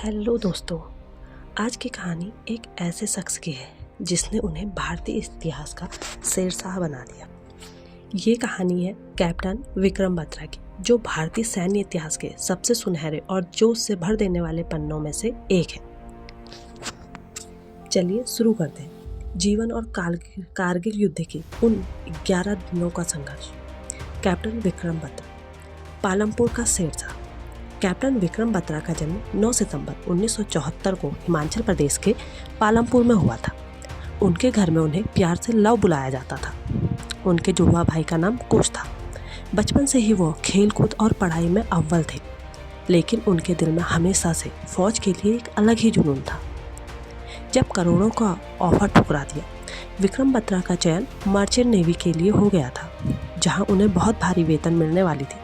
Hello दोस्तों, आज की कहानी एक ऐसे शख्स की है जिसने उन्हें भारतीय इतिहास का शेरशाह बना दिया। ये कहानी है कैप्टन विक्रम बत्रा की, जो भारतीय सैन्य इतिहास के सबसे सुनहरे और जोश से भर देने वाले पन्नों में से एक है। चलिए शुरू करते हैं। जीवन और कारगिल युद्ध की उन 11 दिनों का संघर्ष। कैप्टन विक्रम बत्रा, पालमपुर का शेरशाह। कैप्टन विक्रम बत्रा का जन्म 9 सितंबर 1974 को हिमाचल प्रदेश के पालमपुर में हुआ था। उनके घर में उन्हें प्यार से लव बुलाया जाता था। उनके जुड़वा भाई का नाम कुश था। बचपन से ही वो खेल कूद और पढ़ाई में अव्वल थे, लेकिन उनके दिल में हमेशा से फौज के लिए एक अलग ही जुनून था। जब करोड़ों का ऑफर ठुकरा दिया, विक्रम बत्रा का चयन मर्चेंट नेवी के लिए हो गया था, जहां उन्हें बहुत भारी वेतन मिलने वाली थी।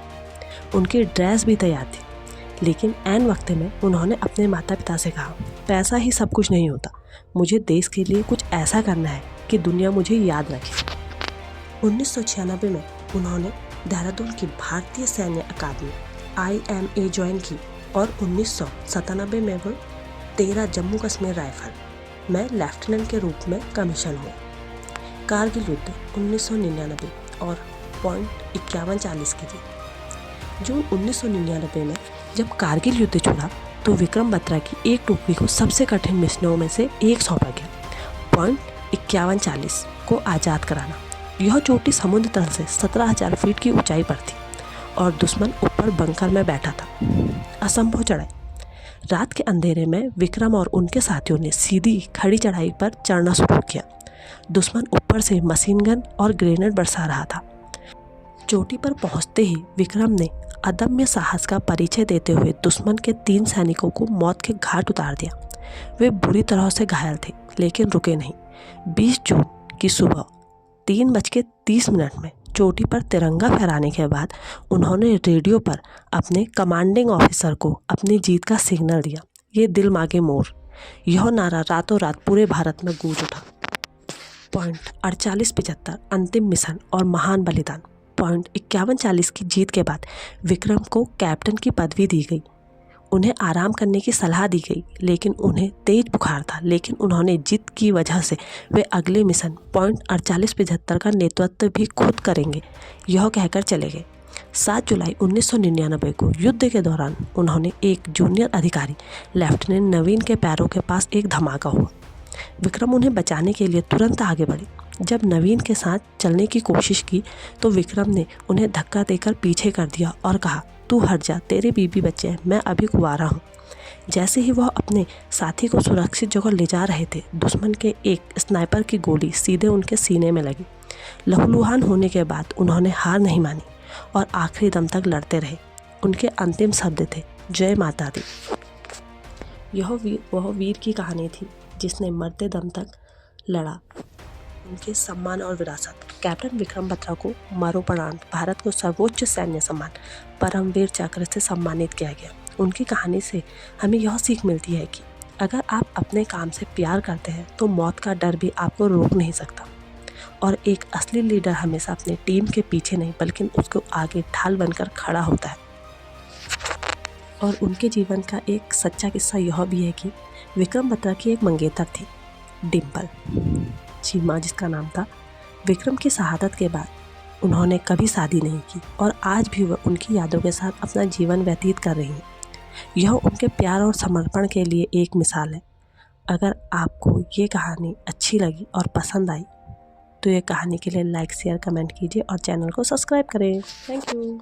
उनकी ड्रेस भी तैयार थी, लेकिन ऐन वक्त में उन्होंने अपने माता पिता से कहा, पैसा ही सब कुछ नहीं होता, मुझे देश के लिए कुछ ऐसा करना है कि दुनिया मुझे याद रखे। 1996 में उन्होंने देहरादून की भारतीय सैन्य अकादमी IMA ज्वाइन की और 1997 में वो 13 जम्मू कश्मीर राइफल में लेफ्टिनेंट के रूप में कमीशन हुए। कारगिल युद्ध 1999 और .5140 की थी। जून 1999 में जब कारगिल युद्ध छुड़ा तो विक्रम बत्रा की एक टुकड़ी को सबसे कठिन मिशनों में से एक सौंपा गया, .5140 को आज़ाद कराना। यह चोटी समुद्र तल से 17,000 फीट की ऊंचाई पर थी और दुश्मन ऊपर बंकर में बैठा था। असंभव चढ़ाई। रात के अंधेरे में विक्रम और उनके साथियों ने सीधी खड़ी चढ़ाई पर चढ़ना शुरू किया। दुश्मन ऊपर से मशीन गन और ग्रेनेड बरसा रहा था। चोटी पर पहुंचते ही विक्रम ने अदम्य साहस का परिचय देते हुए दुश्मन के 3 सैनिकों को मौत के घाट उतार दिया। वे बुरी तरह से घायल थे, लेकिन रुके नहीं। 20 जून की सुबह 3:30 में चोटी पर तिरंगा फहराने के बाद उन्होंने रेडियो पर अपने कमांडिंग ऑफिसर को अपनी जीत का सिग्नल दिया। ये दिल मांगे मोर। यह नारा रातों रात पूरे भारत में गूंज उठा। .4875 अंतिम मिशन और महान बलिदान। .5140 की जीत के बाद विक्रम को कैप्टन की पदवी दी गई। उन्हें आराम करने की सलाह दी गई, लेकिन उन्हें तेज बुखार था। लेकिन उन्होंने जीत की वजह से वे अगले मिशन .4875 का नेतृत्व भी खुद करेंगे, यह कहकर चले गए। 7 जुलाई 1999 को युद्ध के दौरान उन्होंने एक जूनियर अधिकारी लेफ्टिनेंट नवीन के पैरों के पास एक धमाका हुआ। विक्रम उन्हें बचाने के लिए तुरंत आगे बढ़े। जब नवीन के साथ चलने की कोशिश की तो विक्रम ने उन्हें धक्का देकर पीछे कर दिया और कहा, तू हट जा, तेरे बीबी बच्चे हैं, मैं अभी कुंवारा हूँ। जैसे ही वह अपने साथी को सुरक्षित जगह ले जा रहे थे, दुश्मन के एक स्नाइपर की गोली सीधे उनके सीने में लगी। लहूलुहान होने के बाद उन्होंने हार नहीं मानी और आखिरी दम तक लड़ते रहे। उनके अंतिम शब्द थे, जय माता दी। वह वीर की कहानी थी जिसने मरते दम तक लड़ा। उनके सम्मान और विरासत। कैप्टन विक्रम बत्रा को मरणोपरांत भारत को सर्वोच्च सैन्य सम्मान परमवीर चक्र से सम्मानित किया गया। उनकी कहानी से हमें यह सीख मिलती है कि अगर आप अपने काम से प्यार करते हैं तो मौत का डर भी आपको रोक नहीं सकता। और एक असली लीडर हमेशा अपने टीम के पीछे नहीं बल्कि उसको आगे ढाल बनकर खड़ा होता है। और उनके जीवन का एक सच्चा किस्सा यह भी है कि विक्रम बत्रा की एक मंगेतर थी, डिम्पल चीमा जिसका नाम था। विक्रम की शहादत के बाद उन्होंने कभी शादी नहीं की और आज भी वह उनकी यादों के साथ अपना जीवन व्यतीत कर रही हैं। यह उनके प्यार और समर्पण के लिए एक मिसाल है। अगर आपको ये कहानी अच्छी लगी और पसंद आई तो ये कहानी के लिए लाइक शेयर कमेंट कीजिए और चैनल को सब्सक्राइब करें। Thank you.